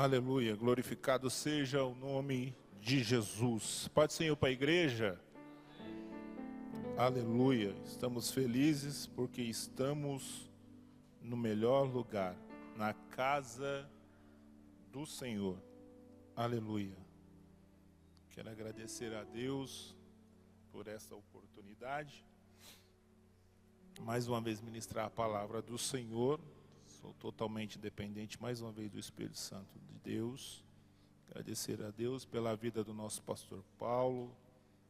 Aleluia, glorificado seja o nome de Jesus. Pode ser ir para a igreja? Aleluia, estamos felizes porque estamos no melhor lugar, na casa do Senhor. Aleluia. Quero agradecer a Deus por essa oportunidade. Mais uma vez ministrar a palavra do Senhor. Sou totalmente dependente, mais uma vez, do Espírito Santo de Deus. Agradecer a Deus pela vida do nosso pastor Paulo,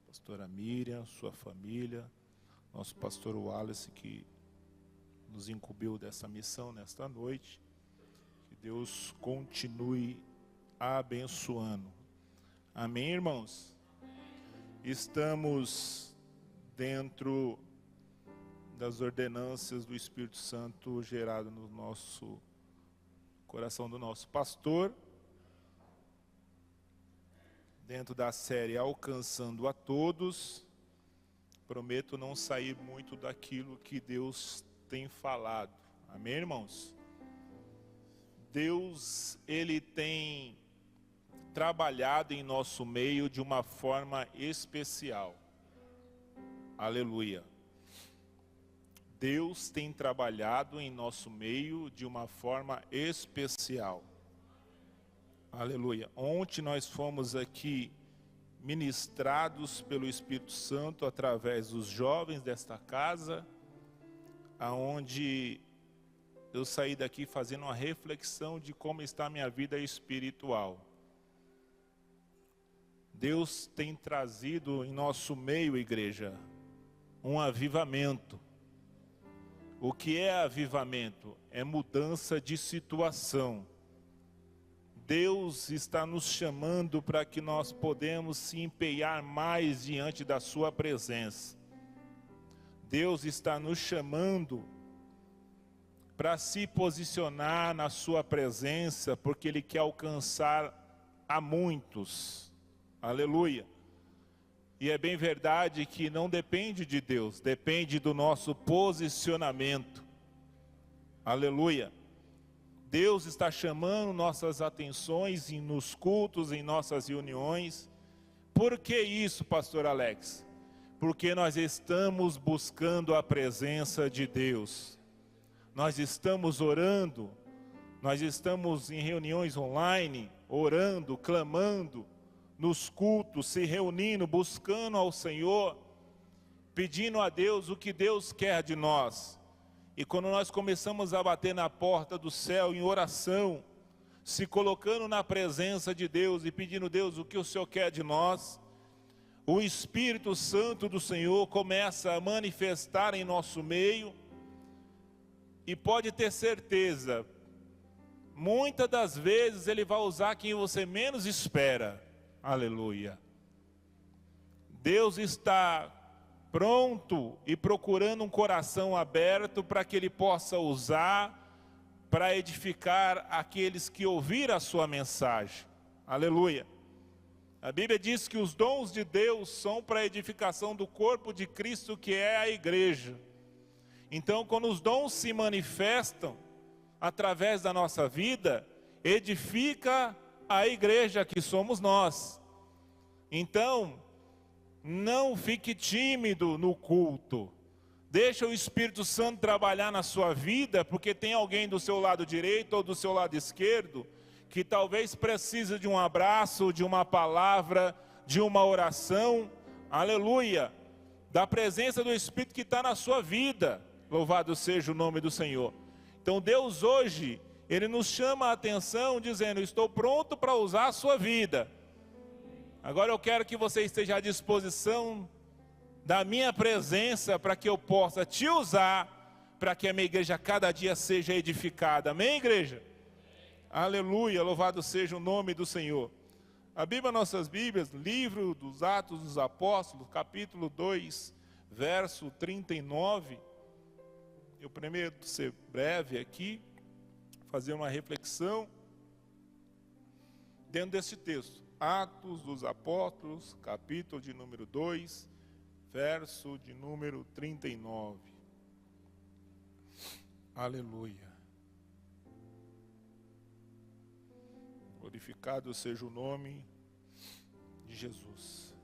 pastora Miriam, sua família, nosso pastor Wallace, que nos incumbiu dessa missão nesta noite. Que Deus continue abençoando. Amém, irmãos? Estamos dentro das ordenanças do Espírito Santo gerado no nosso coração do nosso pastor, dentro da série Alcançando a Todos. Prometo não sair muito daquilo que Deus tem falado. Amém, irmãos? Deus, Ele tem trabalhado em nosso meio de uma forma especial. Aleluia. Deus tem trabalhado em nosso meio de uma forma especial. Aleluia. Ontem nós fomos aqui ministrados pelo Espírito Santo através dos jovens desta casa, aonde eu saí daqui fazendo uma reflexão de como está a minha vida espiritual. Deus tem trazido em nosso meio, igreja, um avivamento. O que é avivamento? É mudança de situação. Deus está nos chamando para que nós podemos se empenhar mais diante da sua presença. Deus está nos chamando para se posicionar na sua presença, porque Ele quer alcançar a muitos. Aleluia. E é bem verdade que não depende de Deus, depende do nosso posicionamento. Aleluia. Deus está chamando nossas atenções nos cultos, em nossas reuniões. Por que isso, pastor Alex? Porque nós estamos buscando a presença de Deus. Nós estamos orando, nós estamos em reuniões online, orando, clamando, nos cultos, se reunindo, buscando ao Senhor, pedindo a Deus o que Deus quer de nós. E quando nós começamos a bater na porta do céu em oração, se colocando na presença de Deus e pedindo a Deus o que o Senhor quer de nós, o Espírito Santo do Senhor começa a manifestar em nosso meio. E pode ter certeza, muitas das vezes Ele vai usar quem você menos espera. Aleluia. Deus está pronto e procurando um coração aberto para que Ele possa usar para edificar aqueles que ouviram a sua mensagem. Aleluia. A Bíblia diz que os dons de Deus são para a edificação do corpo de Cristo, que é a igreja. Então, quando os dons se manifestam através da nossa vida, edifica a igreja que somos nós. Então, não fique tímido no culto. Deixa o Espírito Santo trabalhar na sua vida, porque tem alguém do seu lado direito ou do seu lado esquerdo que talvez precise de um abraço, de uma palavra, de uma oração. Aleluia! Da presença do Espírito que está na sua vida. Louvado seja o nome do Senhor. Então Deus hoje, Ele nos chama a atenção dizendo: estou pronto para usar a sua vida. Agora eu quero que você esteja à disposição da minha presença para que eu possa te usar, para que a minha igreja cada dia seja edificada. Amém, igreja? Aleluia, louvado seja o nome do Senhor. A Bíblia, nossas Bíblias, livro dos Atos dos Apóstolos, capítulo 2, verso 39. Eu primeiro ser breve aqui, fazer uma reflexão dentro desse texto. Atos dos Apóstolos, capítulo de número 2, verso de número 39. Aleluia. Glorificado seja o nome de Jesus.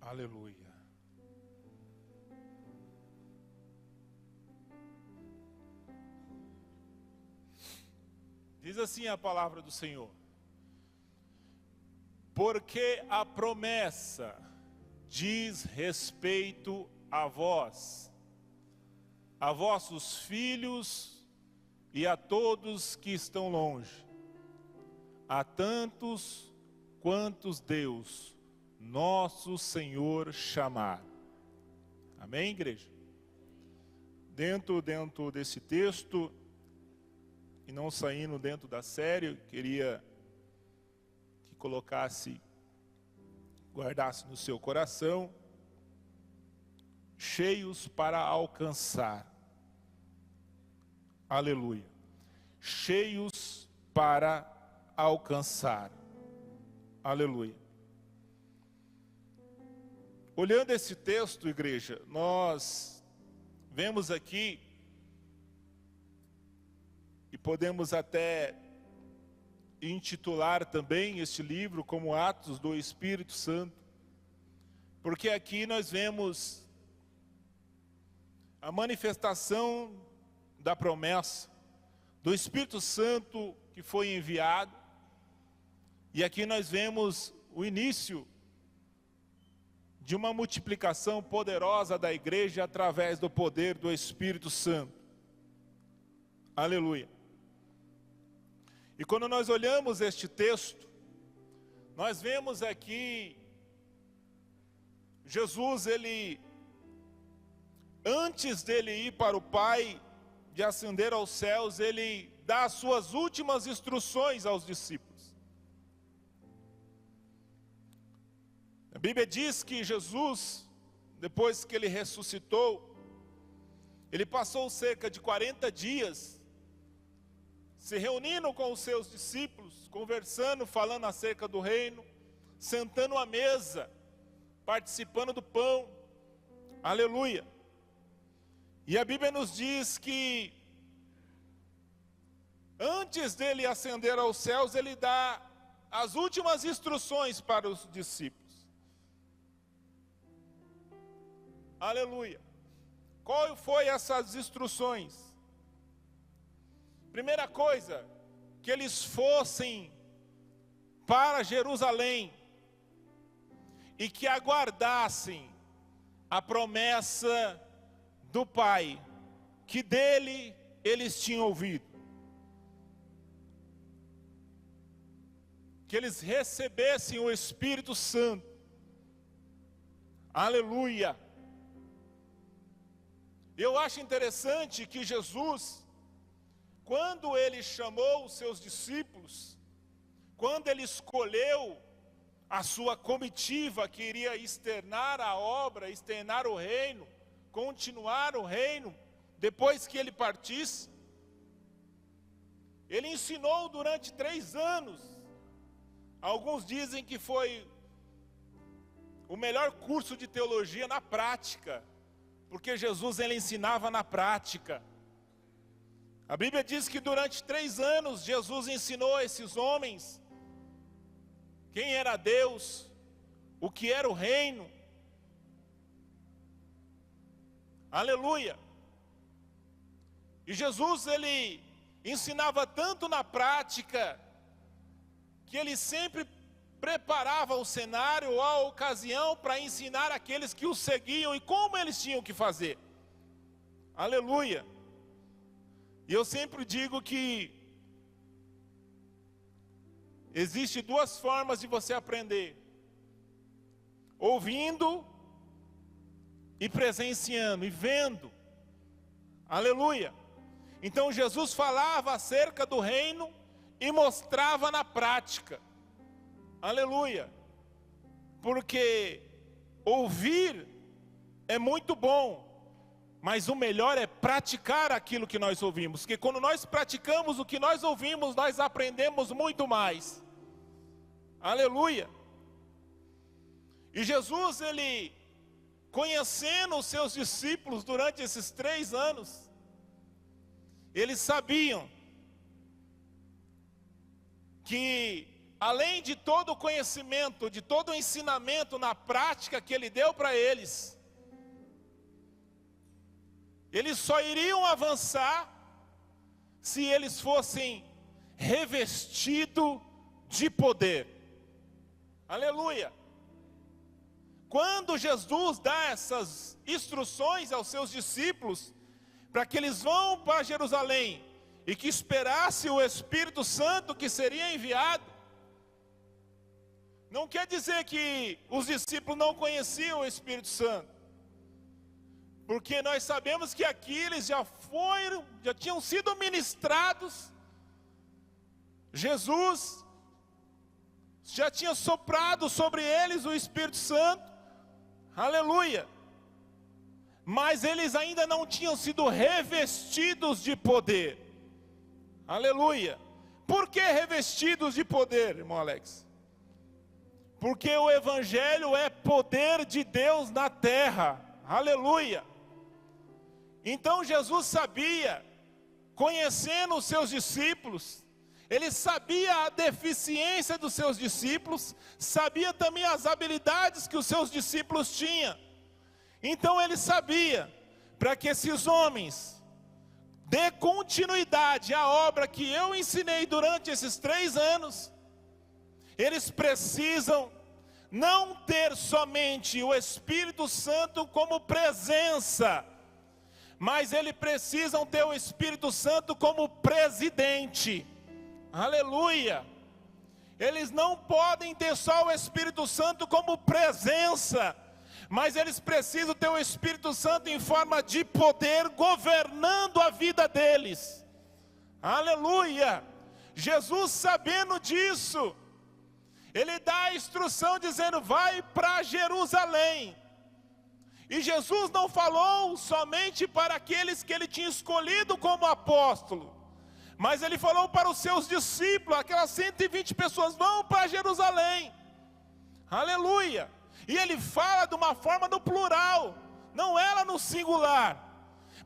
Aleluia. Diz assim a palavra do Senhor: porque a promessa diz respeito a vós, a vossos filhos e a todos que estão longe, a tantos quantos Deus, nosso Senhor, chamar. Amém, igreja? Dentro desse texto, e não saindo dentro da série, eu queria que guardasse no seu coração, cheios para alcançar. Aleluia. Cheios para alcançar. Aleluia. Olhando esse texto, igreja, nós vemos aqui, e podemos até intitular também este livro como Atos do Espírito Santo, porque aqui nós vemos a manifestação da promessa do Espírito Santo que foi enviado, e aqui nós vemos o início de uma multiplicação poderosa da igreja através do poder do Espírito Santo. Aleluia. E quando nós olhamos este texto, nós vemos aqui Jesus, antes dele ir para o Pai, de ascender aos céus, ele dá as suas últimas instruções aos discípulos. A Bíblia diz que Jesus, depois que ele ressuscitou, ele passou cerca de 40 dias se reunindo com os seus discípulos, conversando, falando acerca do reino, sentando à mesa, participando do pão. Aleluia. E a Bíblia nos diz que antes dele ascender aos céus, ele dá as últimas instruções para os discípulos. Aleluia. Qual foi essas instruções? Primeira coisa, que eles fossem para Jerusalém e que aguardassem a promessa do Pai, que dele eles tinham ouvido. Que eles recebessem o Espírito Santo. Aleluia. Eu acho interessante que Jesus, quando ele chamou os seus discípulos, quando ele escolheu a sua comitiva que iria externar a obra, externar o reino, continuar o reino, depois que ele partisse, ele ensinou durante 3 anos. Alguns dizem que foi o melhor curso de teologia na prática, porque Jesus ele ensinava na prática. A Bíblia diz que durante 3 anos Jesus ensinou a esses homens quem era Deus, o que era o reino. Aleluia. E Jesus ele ensinava tanto na prática, que ele sempre preparava o cenário ou a ocasião para ensinar aqueles que o seguiam e como eles tinham que fazer. Aleluia. E eu sempre digo que existe 2 formas de você aprender: ouvindo e presenciando e vendo. Aleluia. Então Jesus falava acerca do reino e mostrava na prática. Aleluia. Porque ouvir é muito bom, mas o melhor é praticar aquilo que nós ouvimos. Porque quando nós praticamos o que nós ouvimos, nós aprendemos muito mais. Aleluia. E Jesus, ele conhecendo os seus discípulos durante esses 3 anos, eles sabiam que, além de todo o conhecimento, de todo o ensinamento na prática que ele deu para eles, eles só iriam avançar se eles fossem revestidos de poder. Aleluia! Quando Jesus dá essas instruções aos seus discípulos, para que eles vão para Jerusalém, e que esperasse o Espírito Santo que seria enviado, não quer dizer que os discípulos não conheciam o Espírito Santo, porque nós sabemos que aqui eles já tinham sido ministrados. Jesus já tinha soprado sobre eles o Espírito Santo, aleluia, mas eles ainda não tinham sido revestidos de poder, aleluia. Por que revestidos de poder, irmão Alex? Porque o Evangelho é poder de Deus na terra, aleluia. Então Jesus sabia, conhecendo os seus discípulos, ele sabia a deficiência dos seus discípulos, sabia também as habilidades que os seus discípulos tinham. Então ele sabia, para que esses homens dê continuidade à obra que eu ensinei durante esses 3 anos, eles precisam não ter somente o Espírito Santo como presença, mas eles precisam ter o Espírito Santo como presidente, aleluia. Eles não podem ter só o Espírito Santo como presença, mas eles precisam ter o Espírito Santo em forma de poder, governando a vida deles, aleluia. Jesus, sabendo disso, ele dá a instrução dizendo: vai para Jerusalém. E Jesus não falou somente para aqueles que ele tinha escolhido como apóstolo, mas ele falou para os seus discípulos, aquelas 120 pessoas: vão para Jerusalém, aleluia. E ele fala de uma forma no plural, não era no singular,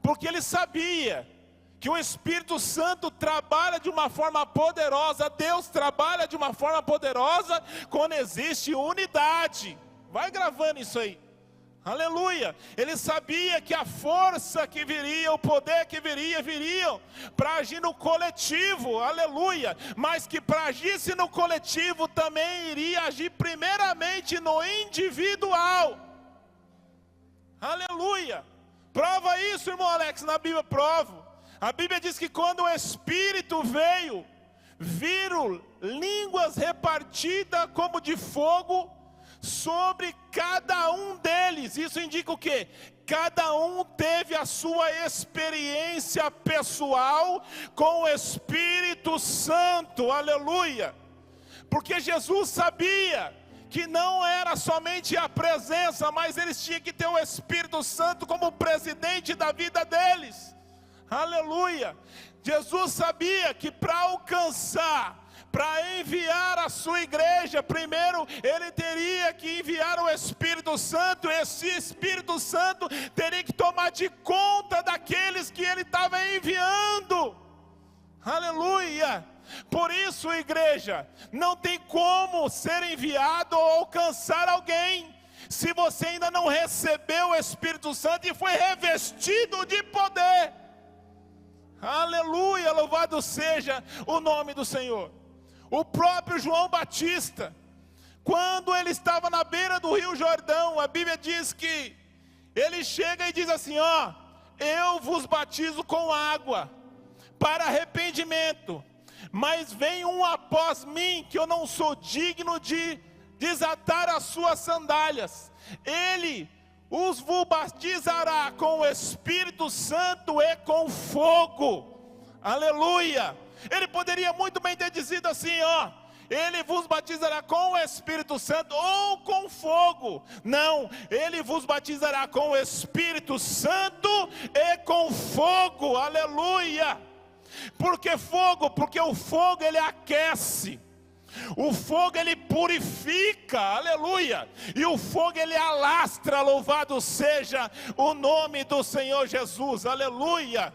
porque ele sabia que o Espírito Santo trabalha de uma forma poderosa. Deus trabalha de uma forma poderosa quando existe unidade. Vai gravando isso aí, aleluia. Ele sabia que a força que viria, o poder que viriam para agir no coletivo, aleluia. Mas que para agir-se no coletivo também iria agir primeiramente no individual, aleluia. Prova isso, irmão Alex, na Bíblia, prova. A Bíblia diz que quando o Espírito veio, viram línguas repartidas como de fogo sobre cada um deles. Isso indica o quê? Cada um teve a sua experiência pessoal com o Espírito Santo, aleluia. Porque Jesus sabia que não era somente a presença, mas eles tinham que ter o Espírito Santo como presidente da vida deles, aleluia. Jesus sabia que para alcançar, para enviar a sua igreja, primeiro ele teria que enviar o Espírito Santo. Esse Espírito Santo teria que tomar de conta daqueles que ele estava enviando, aleluia. Por isso, igreja, não tem como ser enviado ou alcançar alguém se você ainda não recebeu o Espírito Santo e foi revestido de poder, aleluia. Louvado seja o nome do Senhor. O próprio João Batista, quando ele estava na beira do Rio Jordão, a Bíblia diz que ele chega e diz assim: ó, eu vos batizo com água para arrependimento, mas vem um após mim que eu não sou digno de desatar as suas sandálias. Ele vos batizará com o Espírito Santo e com fogo, aleluia. Ele poderia muito bem ter dizido assim, ó, ele vos batizará com o Espírito Santo ou com fogo. Não, ele vos batizará com o Espírito Santo e com fogo, aleluia. Por que fogo? Porque o fogo ele aquece, o fogo ele purifica, aleluia, e o fogo ele alastra, louvado seja o nome do Senhor Jesus, aleluia.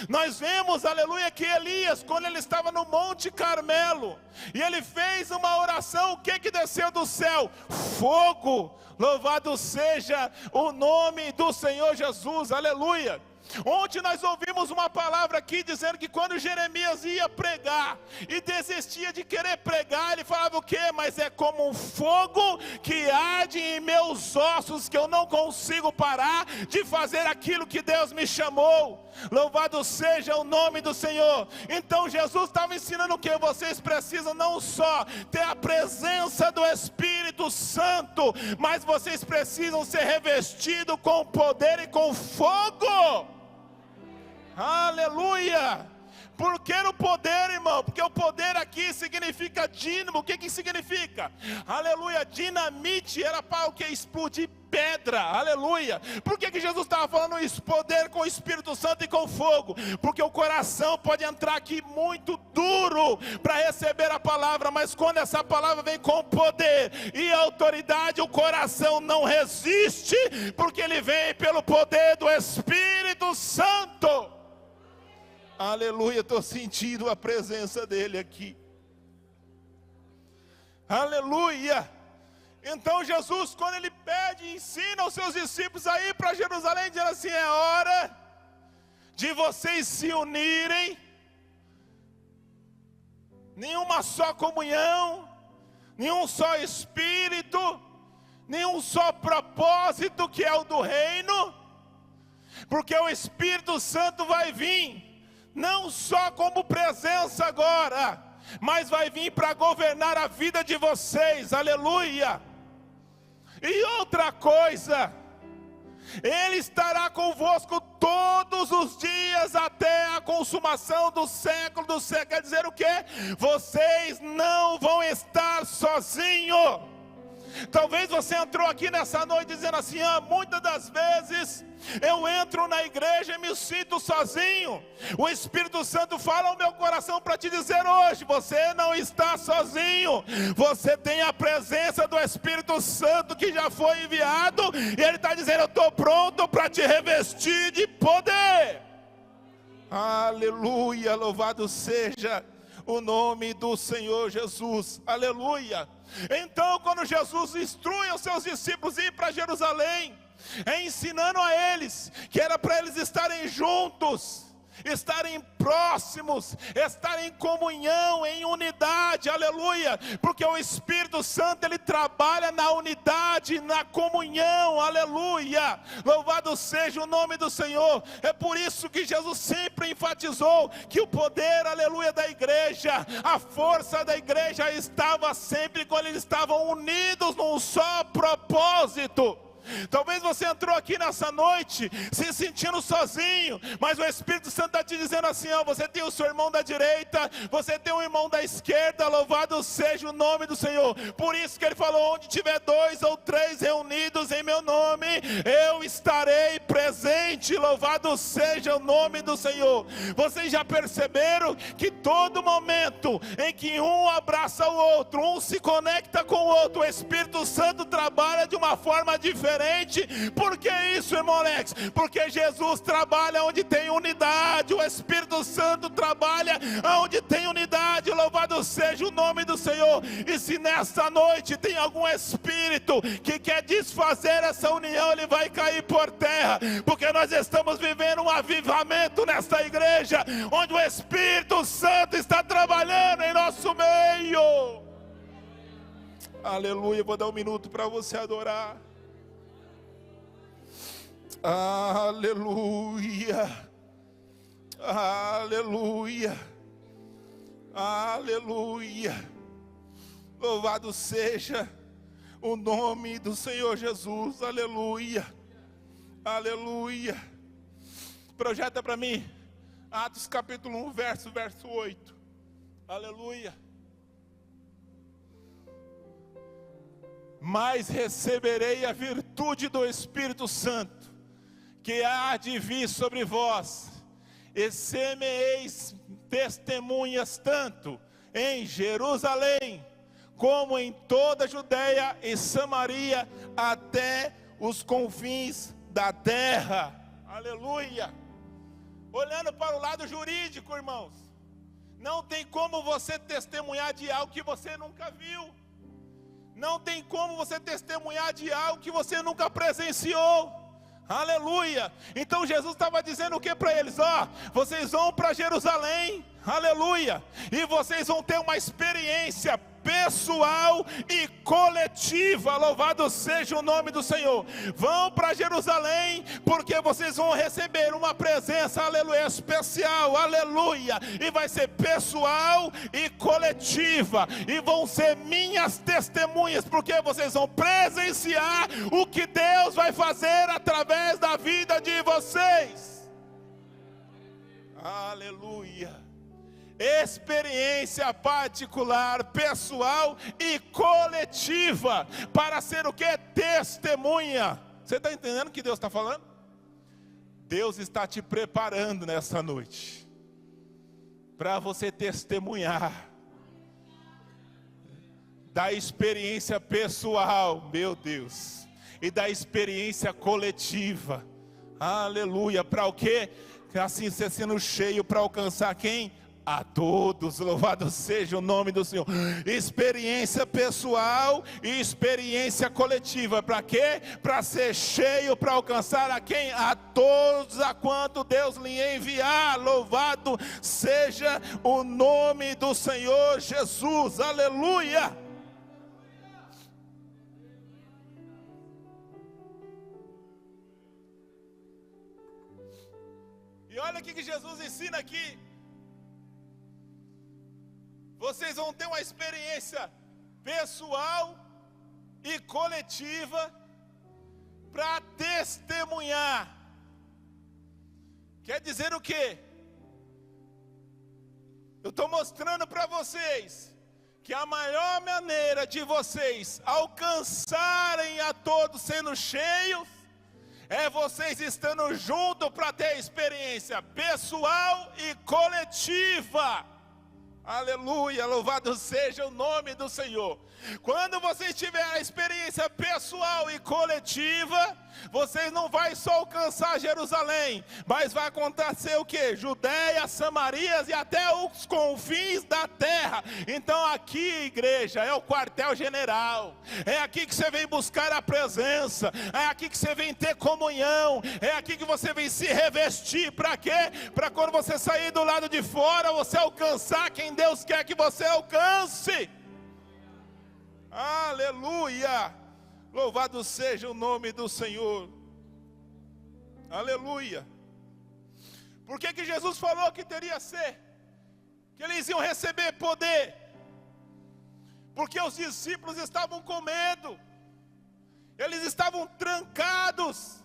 Nós vemos, aleluia, que Elias, quando ele estava no Monte Carmelo, e ele fez uma oração, o que desceu do céu? Fogo, louvado seja o nome do Senhor Jesus, aleluia. Ontem nós ouvimos uma palavra aqui dizendo que quando Jeremias ia pregar e desistia de querer pregar, ele falava o quê? Mas é como um fogo que arde em meus ossos, que eu não consigo parar de fazer aquilo que Deus me chamou. Louvado seja o nome do Senhor. Então Jesus estava ensinando o que? Vocês precisam não só ter a presença do Espírito Santo, mas vocês precisam ser revestidos com poder e com fogo. Aleluia! Por que o poder, irmão? Porque o poder aqui significa dínamo. O que significa? Aleluia, dinamite era para o que? Explodir pedra, aleluia. Por que Jesus estava falando isso? Poder com o Espírito Santo e com fogo. Porque o coração pode entrar aqui muito duro para receber a palavra, mas quando essa palavra vem com poder e autoridade, o coração não resiste, porque ele vem pelo poder do Espírito Santo. Aleluia, estou sentindo a presença dele aqui. Aleluia. Então Jesus, quando ele pede, ensina os seus discípulos a ir para Jerusalém, dizendo assim: é hora de vocês se unirem, nenhuma só comunhão, nenhum só Espírito, nenhum só propósito, que é o do reino, porque o Espírito Santo vai vir, não só como presença agora, mas vai vir para governar a vida de vocês, aleluia. E outra coisa, Ele estará convosco todos os dias até a consumação do século dos séculos. Quer dizer o quê? Vocês não vão estar sozinhos. Talvez você entrou aqui nessa noite dizendo assim: muitas das vezes eu entro na igreja e me sinto sozinho. O Espírito Santo fala ao meu coração para te dizer hoje: você não está sozinho. Você tem a presença do Espírito Santo que já foi enviado, e Ele está dizendo: eu estou pronto para te revestir de poder. Aleluia, louvado seja o nome do Senhor Jesus, aleluia. Então, quando Jesus instrui os seus discípulos a ir para Jerusalém, ensinando a eles que era para eles estarem juntos, estarem próximos, estarem em comunhão, em unidade, aleluia, porque o Espírito Santo ele trabalha na unidade, na comunhão, aleluia, louvado seja o nome do Senhor. É por isso que Jesus sempre enfatizou que o poder, aleluia, da igreja, a força da igreja estava sempre quando eles estavam unidos num só propósito. Talvez você entrou aqui nessa noite se sentindo sozinho, mas o Espírito Santo está te dizendo assim: você tem o seu irmão da direita, você tem o irmão da esquerda, louvado seja o nome do Senhor. Por isso que Ele falou: onde tiver 2 ou 3 reunidos em meu nome, eu estarei presente, louvado seja o nome do Senhor. Vocês já perceberam que todo momento em que um abraça o outro, um se conecta com o outro, o Espírito Santo trabalha de uma forma diferente. Por que isso, irmão Alex? Porque Jesus trabalha onde tem unidade, o Espírito Santo trabalha onde tem unidade, louvado seja o nome do Senhor. E se nesta noite tem algum espírito que quer desfazer essa união, ele vai cair por terra, porque nós estamos vivendo um avivamento nesta igreja, onde o Espírito Santo está trabalhando em nosso meio. Aleluia, vou dar um minuto para você adorar. Aleluia, aleluia, aleluia, louvado seja o nome do Senhor Jesus, aleluia, aleluia. Projeta para mim, Atos capítulo 1, verso 8, aleluia. Mas receberei a virtude do Espírito Santo, que há de vir sobre vós, e semeeis testemunhas tanto em Jerusalém, como em toda a Judeia e Samaria, até os confins da terra. Aleluia. Olhando para o lado jurídico, irmãos, não tem como você testemunhar de algo que você nunca viu. Não tem como você testemunhar de algo que você nunca presenciou. Aleluia. Então Jesus estava dizendo o que para eles? Vocês vão para Jerusalém, aleluia, e vocês vão ter uma experiência pessoal e coletiva. Louvado seja o nome do Senhor. Vão para Jerusalém, porque vocês vão receber uma presença, aleluia, especial, aleluia, e vai ser pessoal e coletiva, e vão ser minhas testemunhas, porque vocês vão presenciar o que Deus vai fazer através da vida de vocês. Aleluia. Experiência particular, pessoal e coletiva, para ser o que? Testemunha. Você está entendendo o que Deus está falando? Deus está te preparando nessa noite, para você testemunhar da experiência pessoal, meu Deus, e da experiência coletiva, aleluia, para o quê? Assim você sendo cheio para alcançar quem? A todos. Louvado seja o nome do Senhor. Experiência pessoal e experiência coletiva. Para quê? Para ser cheio, para alcançar a quem? A todos, a quanto Deus lhe enviar. Louvado seja o nome do Senhor Jesus. Aleluia. E olha o que Jesus ensina aqui. Vocês vão ter uma experiência pessoal e coletiva para testemunhar. Quer dizer o quê? Eu estou mostrando para vocês que a maior maneira de vocês alcançarem a todos sendo cheios é vocês estando juntos para ter experiência pessoal e coletiva. Aleluia, louvado seja o nome do Senhor. Quando vocês tiverem a experiência pessoal e coletiva, vocês não vão só alcançar Jerusalém, mas vai acontecer o que? Judeia, Samaria e até os confins da terra. Então aqui, igreja, é o quartel general. É aqui que você vem buscar a presença. É aqui que você vem ter comunhão. É aqui que você vem se revestir. Para quê? Para quando você sair do lado de fora, você alcançar quem Deus quer que você alcance. Aleluia, louvado seja o nome do Senhor. Aleluia. Por que Jesus falou que teria ser? Que eles iam receber poder? Porque os discípulos estavam com medo. Eles estavam trancados,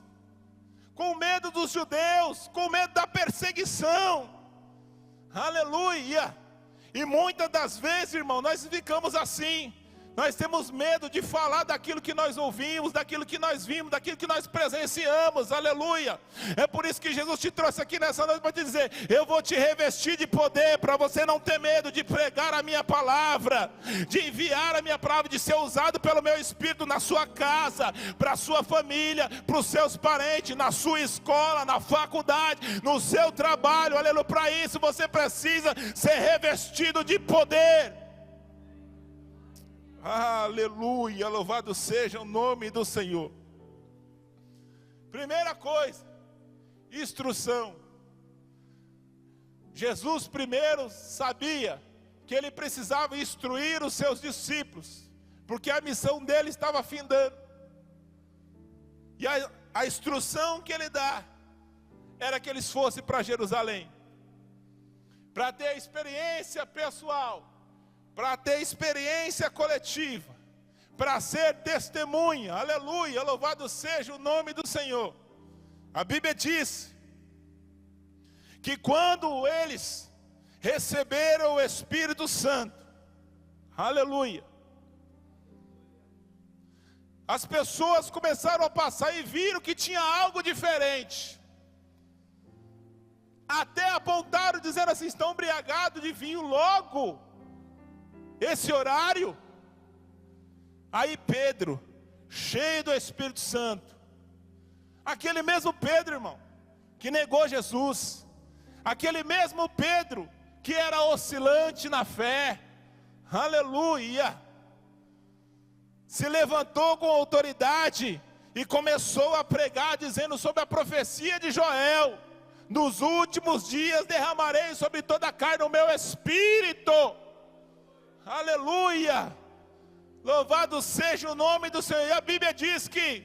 com medo dos judeus, com medo da perseguição. Aleluia. E muitas das vezes, irmão, nós ficamos assim. Nós temos medo de falar daquilo que nós ouvimos, daquilo que nós vimos, daquilo que nós presenciamos, aleluia. É por isso que Jesus te trouxe aqui nessa noite para te dizer: eu vou te revestir de poder, para você não ter medo de pregar a minha palavra, de enviar a minha palavra, de ser usado pelo meu Espírito na sua casa, para a sua família, para os seus parentes, na sua escola, na faculdade, no seu trabalho, aleluia. Para isso você precisa ser revestido de poder. Aleluia, louvado seja o nome do Senhor. Primeira coisa, instrução. Jesus primeiro sabia que ele precisava instruir os seus discípulos, porque a missão dele estava findando. E a instrução que ele dá era que eles fossem para Jerusalém, para ter experiência pessoal, para ter experiência coletiva, para ser testemunha, aleluia, louvado seja o nome do Senhor. A Bíblia diz que quando eles receberam o Espírito Santo, aleluia, as pessoas começaram a passar e viram que tinha algo diferente. Até apontaram dizendo assim: estão embriagados de vinho logo esse horário. Aí Pedro, cheio do Espírito Santo, aquele mesmo Pedro, irmão, que negou Jesus, aquele mesmo Pedro que era oscilante na fé, aleluia, se levantou com autoridade e começou a pregar, dizendo sobre a profecia de Joel: nos últimos dias derramarei sobre toda a carne o meu espírito, aleluia, louvado seja o nome do Senhor. E a Bíblia diz que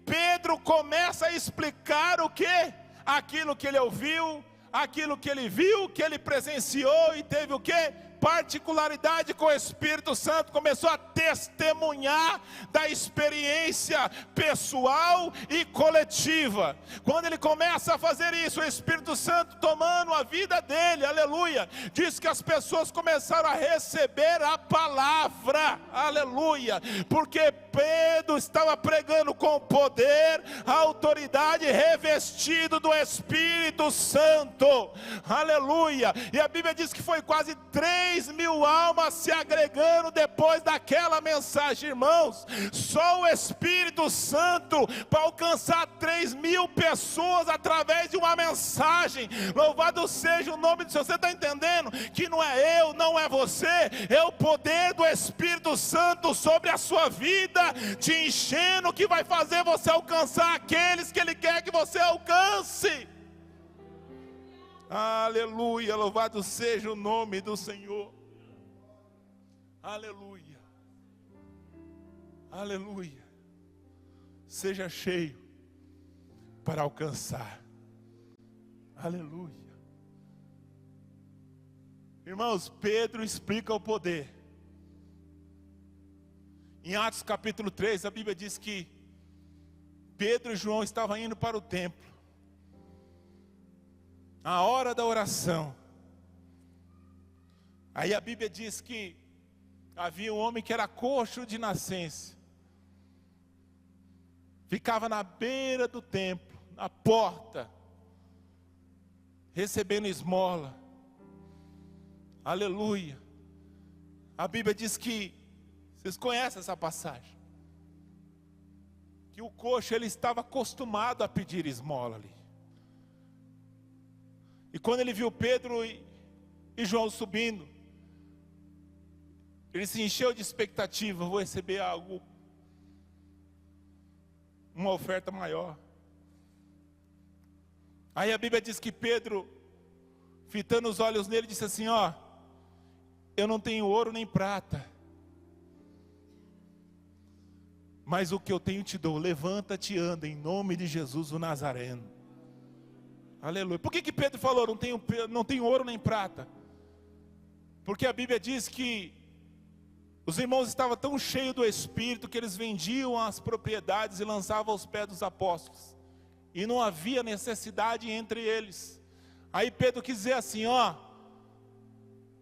Pedro começa a explicar o que? Aquilo que ele ouviu, aquilo que ele viu, que ele presenciou e teve o que? Particularidade com o Espírito Santo, começou a testemunhar da experiência pessoal e coletiva. Quando ele começa a fazer isso, o Espírito Santo tomando a vida dele, aleluia, diz que as pessoas começaram a receber a palavra, aleluia, porque Pedro estava pregando com poder, autoridade, revestido do Espírito Santo, aleluia. E a Bíblia diz que foi quase 3.000 almas se agregando depois daquela mensagem, irmãos. Só o Espírito Santo para alcançar 3.000 pessoas através de uma mensagem. Louvado seja o nome do Senhor. Você está entendendo que não é eu, não é você, é o poder do Espírito Santo sobre a sua vida, te enchendo, que vai fazer você alcançar aqueles que Ele quer que você alcance. Aleluia, louvado seja o nome do Senhor. Aleluia, aleluia. Seja cheio para alcançar. Aleluia. Irmãos, Pedro explica o poder. Em Atos capítulo 3, a Bíblia diz que Pedro e João estavam indo para o templo, a hora da oração. Aí a Bíblia diz que havia um homem que era coxo de nascença, ficava na beira do templo, na porta, recebendo esmola, aleluia. A Bíblia diz que, vocês conhecem essa passagem, que o coxo ele estava acostumado a pedir esmola ali. E quando ele viu Pedro e João subindo, ele se encheu de expectativa: vou receber algo, uma oferta maior. Aí a Bíblia diz que Pedro, fitando os olhos nele, disse assim: ó, eu não tenho ouro nem prata, mas o que eu tenho te dou. Levanta-te e anda, em nome de Jesus o Nazareno. Aleluia. Por que Pedro falou: não tenho ouro nem prata? Porque a Bíblia diz que os irmãos estavam tão cheios do Espírito que eles vendiam as propriedades e lançavam aos pés dos apóstolos, e não havia necessidade entre eles. Aí Pedro quis dizer assim: ó,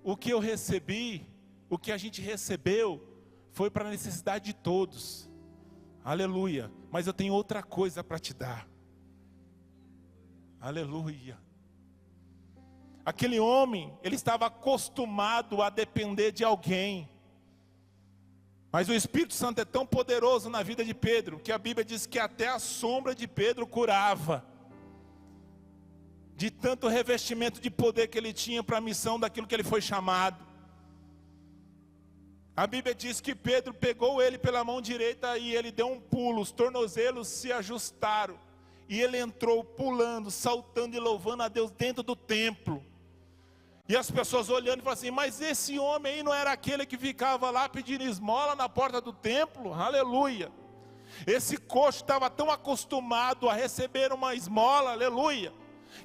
o que eu recebi, o que a gente recebeu, foi para a necessidade de todos, aleluia, mas eu tenho outra coisa para te dar. Aleluia. Aquele homem, ele estava acostumado a depender de alguém, mas o Espírito Santo é tão poderoso na vida de Pedro, que a Bíblia diz que até a sombra de Pedro curava, de tanto revestimento de poder que ele tinha para a missão daquilo que ele foi chamado. A Bíblia diz que Pedro pegou ele pela mão direita e ele deu um pulo, os tornozelos se ajustaram, e ele entrou pulando, saltando e louvando a Deus dentro do templo. E as pessoas olhando e falando assim: mas esse homem aí não era aquele que ficava lá pedindo esmola na porta do templo? Aleluia. Esse coxo estava tão acostumado a receber uma esmola, aleluia,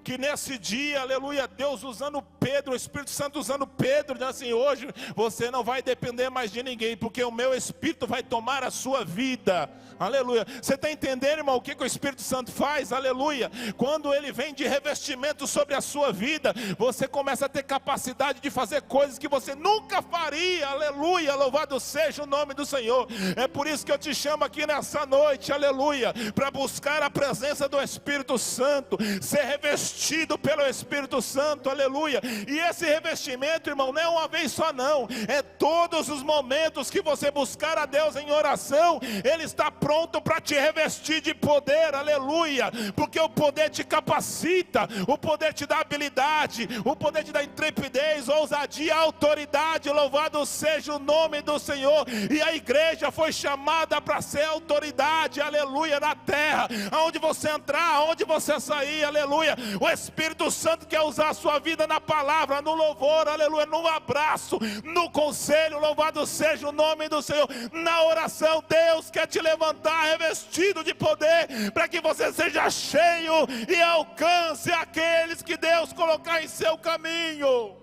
que nesse dia, aleluia, Deus usando Pedro, o Espírito Santo usando Pedro, diz assim: hoje você não vai depender mais de ninguém, porque o meu Espírito vai tomar a sua vida, aleluia. Você está entendendo, irmão, o que o Espírito Santo faz? Aleluia. Quando ele vem de revestimento sobre a sua vida, você começa a ter capacidade de fazer coisas que você nunca faria, aleluia, louvado seja o nome do Senhor. É por isso que eu te chamo aqui nessa noite, aleluia, para buscar a presença do Espírito Santo, ser revestido revestido pelo Espírito Santo, aleluia. E esse revestimento, irmão, não é uma vez só não, é todos os momentos que você buscar a Deus em oração, Ele está pronto para te revestir de poder, aleluia, porque o poder te capacita, o poder te dá habilidade, o poder te dá intrepidez, ousadia, autoridade, louvado seja o nome do Senhor. E a igreja foi chamada para ser autoridade, aleluia, na terra, aonde você entrar, aonde você sair, aleluia. O Espírito Santo quer usar a sua vida na palavra, no louvor, aleluia, no abraço, no conselho, louvado seja o nome do Senhor, na oração. Deus quer te levantar revestido de poder, para que você seja cheio e alcance aqueles que Deus colocar em seu caminho.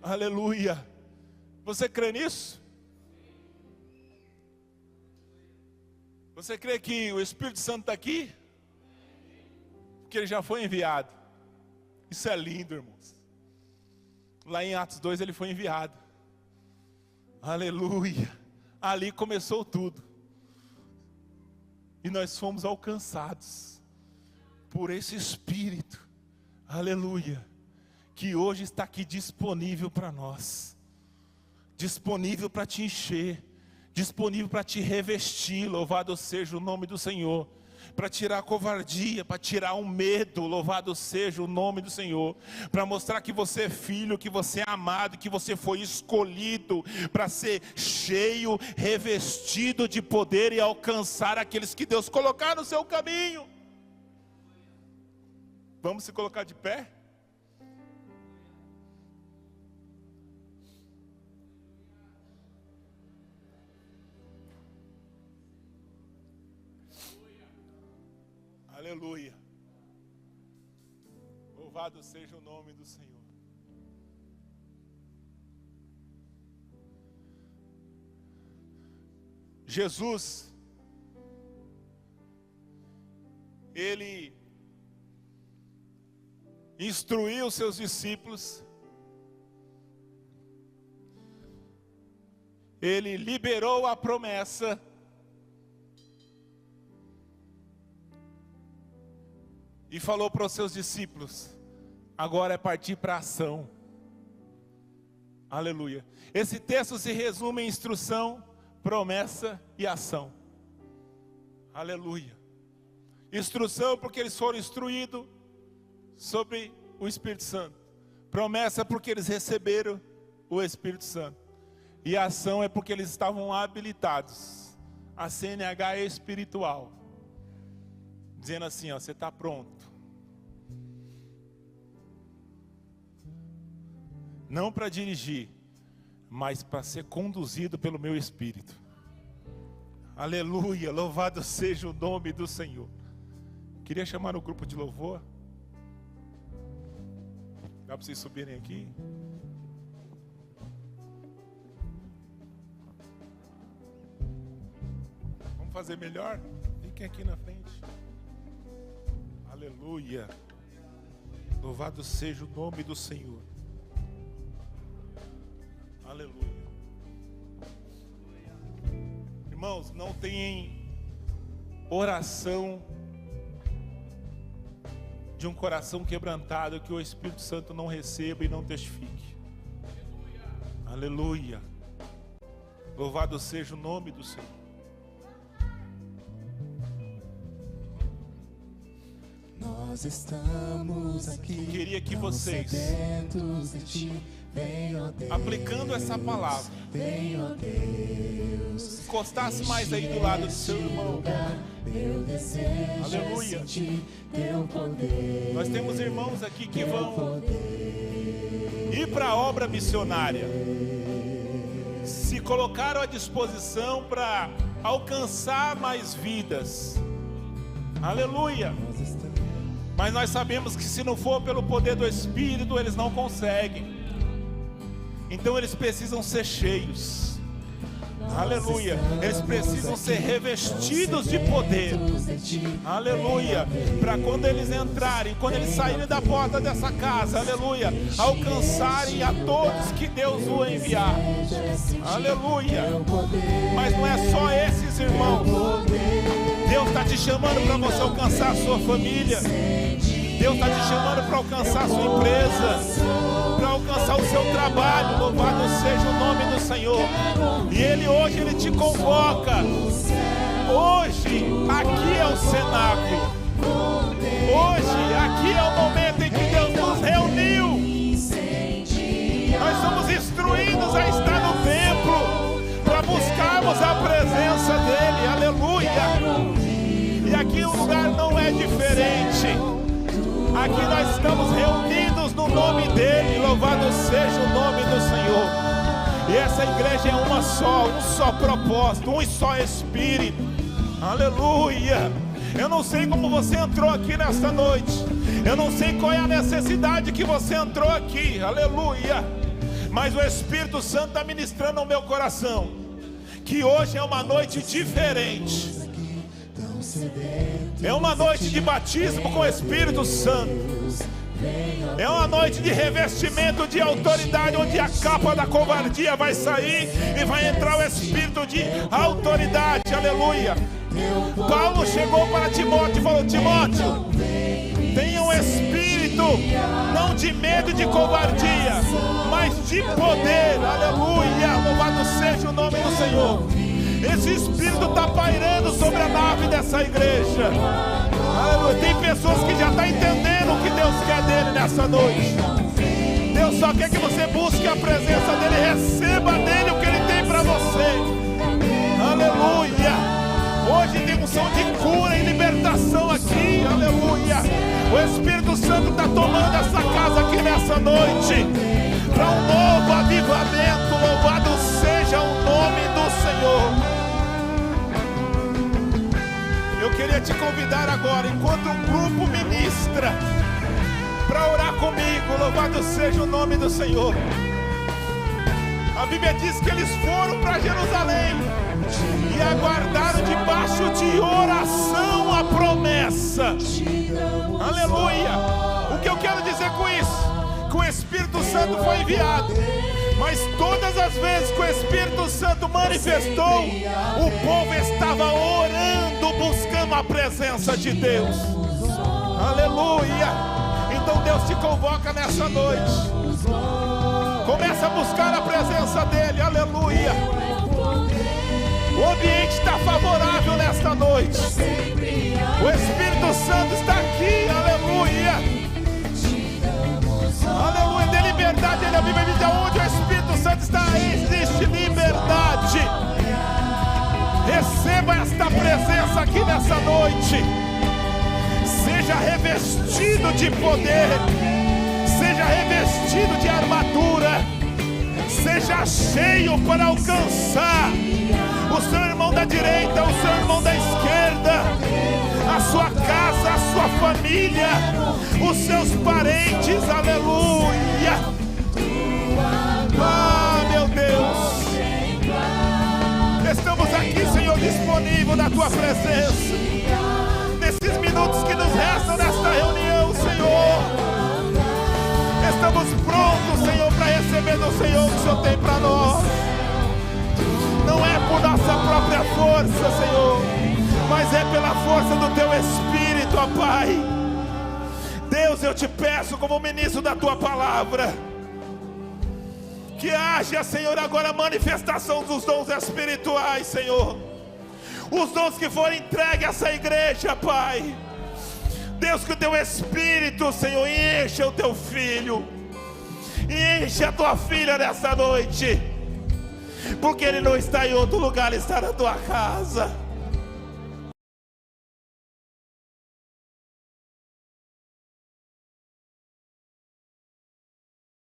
Aleluia. Você crê nisso? Você crê que o Espírito Santo está aqui? Porque ele já foi enviado. Isso é lindo, irmãos. Lá em Atos 2 ele foi enviado. Aleluia. Ali começou tudo. E nós fomos alcançados por esse Espírito. Aleluia. Que hoje está aqui disponível para nós. Disponível para te encher. Disponível para te revestir, louvado seja o nome do Senhor, para tirar a covardia, para tirar o medo, louvado seja o nome do Senhor, para mostrar que você é filho, que você é amado, que você foi escolhido para ser cheio, revestido de poder e alcançar aqueles que Deus colocar no seu caminho. Vamos se colocar de pé? Aleluia. Louvado seja o nome do Senhor. Jesus, Ele instruiu seus discípulos, Ele liberou a promessa, e falou para os seus discípulos, agora é partir para a ação. Aleluia. Esse texto se resume em instrução, promessa e ação. Aleluia. Instrução porque eles foram instruídos sobre o Espírito Santo. Promessa porque eles receberam o Espírito Santo. E a ação é porque eles estavam habilitados. A CNH é espiritual. Dizendo assim, ó, você está pronto. Não para dirigir, mas para ser conduzido pelo meu Espírito. Aleluia, louvado seja o nome do Senhor. Queria chamar o grupo de louvor. Dá para vocês subirem aqui? Vamos fazer melhor? Fiquem aqui na frente. Aleluia. Louvado seja o nome do Senhor. Aleluia. Irmãos, não tem oração de um coração quebrantado que o Espírito Santo não receba e não testifique. Aleluia. Louvado seja o nome do Senhor. Nós estamos aqui. Queria que vocês, aplicando essa palavra, encostasse mais aí do lado do seu irmão. Aleluia. Nós temos irmãos aqui que vão ir para a obra missionária, se colocaram à disposição para alcançar mais vidas. Aleluia. Mas nós sabemos que se não for pelo poder do Espírito, eles não conseguem. Então eles precisam ser cheios. Aleluia. Eles precisam ser revestidos de poder. Aleluia. Para quando eles entrarem, quando eles saírem da porta dessa casa, aleluia, alcançarem a todos que Deus o enviar. Aleluia. Mas não é só esses irmãos. Deus está te chamando para você alcançar a sua família. Deus está te chamando para alcançar a sua empresa, para alcançar o seu trabalho. Louvado seja o nome do Senhor. E Ele hoje, Ele te convoca. Hoje, aqui é o cenáculo. Hoje, aqui é o momento em que Deus nos reuniu. Nós somos instruídos a estar no templo para buscarmos a presença dEle. Aleluia. E aqui o lugar não é diferente. Aqui nós estamos reunidos no nome dEle. Louvado seja o nome do Senhor. E essa igreja é uma só, um só propósito, um só Espírito. Aleluia. Eu não sei como você entrou aqui nesta noite. Eu não sei qual é a necessidade que você entrou aqui. Aleluia. Mas o Espírito Santo está ministrando ao meu coração que hoje é uma noite diferente. É uma noite de batismo com o Espírito Santo. É uma noite de revestimento de autoridade, onde a capa da covardia vai sair e vai entrar o Espírito de autoridade. Aleluia. Paulo chegou para Timóteo e falou: Timóteo, tenha um espírito não de medo e de covardia, mas de poder. Aleluia. Louvado seja o nome do Senhor. Esse Espírito está pairando sobre a nave dessa igreja. Aleluia. Tem pessoas que já estão entendendo o que Deus quer dele nessa noite. Deus só quer que você busque a presença dele, receba dele o que ele tem para você. Aleluia. Hoje tem unção de cura e libertação aqui. Aleluia. O Espírito Santo está tomando essa casa aqui nessa noite para um novo avivamento. Louvado seja o nome do Senhor. Eu queria te convidar agora, enquanto um grupo ministra, para orar comigo. Louvado seja o nome do Senhor. A Bíblia diz que eles foram para Jerusalém e aguardaram debaixo de oração a promessa. Aleluia. O que eu quero dizer com isso? Que o Espírito Santo foi enviado, mas todas as vezes que o Espírito Santo manifestou, o povo estava orando, buscando a presença de Deus. Aleluia. Então Deus te convoca nessa noite. Começa a buscar a presença dEle. Aleluia. O ambiente está favorável nesta noite. O Espírito Santo está aqui. Aleluia. Aleluia. De liberdade. A Bíblia diz: onde o Espírito Santo está, existe liberdade. Receba esta presença aqui nessa noite. Seja revestido de poder. Seja revestido de armadura. Seja cheio para alcançar o seu irmão da direita, o seu irmão da esquerda, a sua casa, a sua família, os seus parentes. Aleluia. Ah, meu Deus. Estamos aqui, Senhor, disponível na Tua presença. Nesses minutos que nos restam nesta reunião, Senhor, estamos prontos, Senhor, para receber do Senhor o que o Senhor tem para nós. Não é por nossa própria força, Senhor, mas é pela força do Teu Espírito, ó Pai. Deus, eu te peço como ministro da Tua palavra, que haja, Senhor, agora a manifestação dos dons espirituais, Senhor. Os dons que foram entregues a essa igreja, Pai. Deus, que o Teu Espírito, Senhor, encha o Teu filho, enche a Tua filha nessa noite, porque ele não está em outro lugar, ele está na Tua casa.